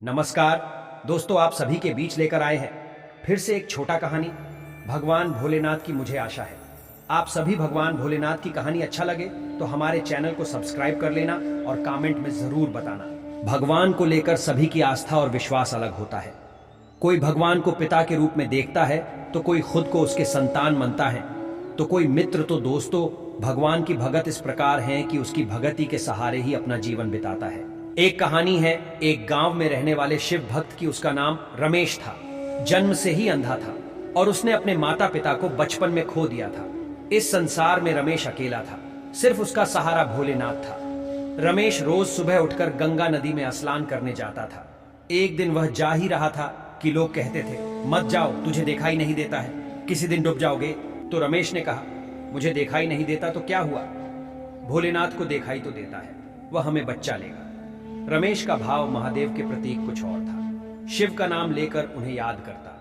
नमस्कार दोस्तों, आप सभी के बीच लेकर आए हैं फिर से एक छोटा कहानी भगवान भोलेनाथ की। मुझे आशा है आप सभी भगवान भोलेनाथ की कहानी अच्छा लगे तो हमारे चैनल को सब्सक्राइब कर लेना और कमेंट में जरूर बताना। भगवान को लेकर सभी की आस्था और विश्वास अलग होता है। कोई भगवान को पिता के रूप में देखता है तो कोई खुद को उसके संतान मानता है, तो कोई मित्र तो दोस्तों। भगवान की भगत इस प्रकार है कि उसकी भगति के सहारे ही अपना जीवन बिताता है। एक कहानी है एक गांव में रहने वाले शिव भक्त की। उसका नाम रमेश था। जन्म से ही अंधा था और उसने अपने माता पिता को बचपन में खो दिया था। इस संसार में रमेश अकेला था, सिर्फ उसका सहारा भोलेनाथ था। रमेश रोज सुबह उठकर गंगा नदी में स्नान करने जाता था। एक दिन वह जा ही रहा था कि लोग कहते थे, मत जाओ, तुझे दिखाई नहीं देता है, किसी दिन डूब जाओगे। तो रमेश ने कहा, मुझे दिखाई नहीं देता तो क्या हुआ, भोलेनाथ को दिखाई तो देता है, वह हमें बच्चा लेगा। रमेश का भाव महादेव के प्रति कुछ और था। शिव का नाम लेकर उन्हें याद करता,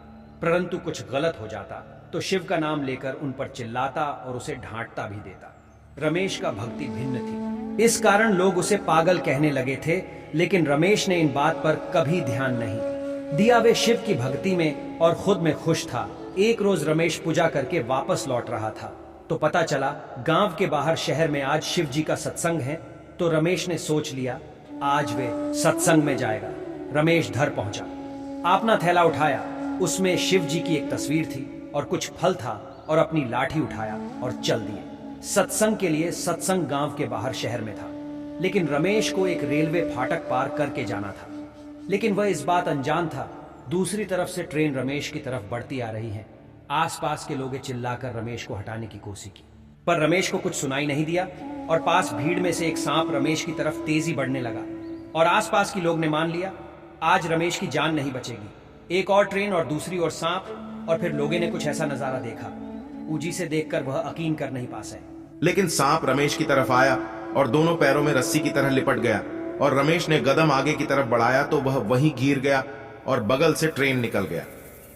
परंतु कुछ गलत हो जाता तो शिव का नाम लेकर उन पर चिल्लाता और उसे डांटता भी देता। रमेश का भक्ति भिन्न थी, इस कारण लोग उसे पागल कहने लगे थे, लेकिन रमेश ने इन बात पर कभी ध्यान नहीं दिया। वे शिव की भक्ति में और खुद में खुश था। एक रोज रमेश पूजा करके वापस लौट रहा था तो पता चला गांव के बाहर शहर में आज शिव जी का सत्संग है। तो रमेश ने सोच लिया आज वे सत्संग में जाएगा। रमेश घर पहुंचा, अपना थैला उठाया, उसमें शिव जी की एक तस्वीर थी और कुछ फल था, और अपनी लाठी उठाया और चल दिए सत्संग के लिए। सत्संग गांव के बाहर शहर में था, लेकिन रमेश को एक रेलवे फाटक पार करके जाना था, लेकिन वह इस बात अनजान था। दूसरी तरफ से ट्रेन रमेश की तरफ बढ़ती आ रही है। आसपास के लोग चिल्लाकर रमेश को हटाने की कोशिश की, पर रमेश को कुछ सुनाई नहीं दिया और पास भीड़ में से एक सांप रमेश की तरफ तेजी बढ़ने लगा और आसपास के लोग ने मान लिया आज रमेश की जान नहीं बचेगी। एक और ट्रेन और दूसरी ओर सांप, और फिर लोगों ने कुछ ऐसा नजारा देखा ऊंची से देखकर वह यकीन कर नहीं पा सके। लेकिन सांप रमेश की तरफ आया और दोनों पैरों में रस्सी की तरह लिपट गया, और रमेश ने कदम आगे की तरफ बढ़ाया तो वह वहीं गिर गया और बगल से ट्रेन निकल गया।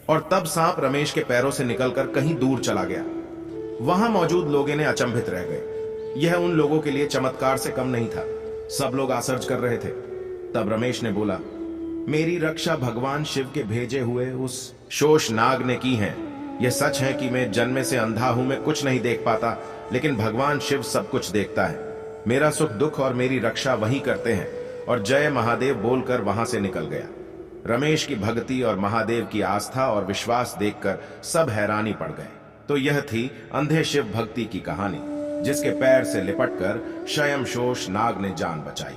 और तब सांप रमेश के पैरों से निकलकर कहीं दूर चला गया। वहां मौजूद लोगों ने अचंभित रह गए। यह उन लोगों के लिए चमत्कार से कम नहीं था। सब लोग आश्चर्य कर रहे थे। तब रमेश ने बोला, मेरी रक्षा भगवान शिव के भेजे हुए उस शोष नाग ने की है। यह सच है कि मैं जन्मे से अंधा हूं, मैं कुछ नहीं देख पाता, लेकिन भगवान शिव सब कुछ देखता है। मेरा सुख दुख और मेरी रक्षा वही करते हैं। और जय महादेव बोलकर वहां से निकल गया। रमेश की भक्ति और महादेव की आस्था और विश्वास देखकर सब हैरानी पड़ गए। तो यह थी अंधे शिव भक्ति की कहानी, जिसके पैर से लिपटकर स्वयं शोष नाग ने जान बचाई।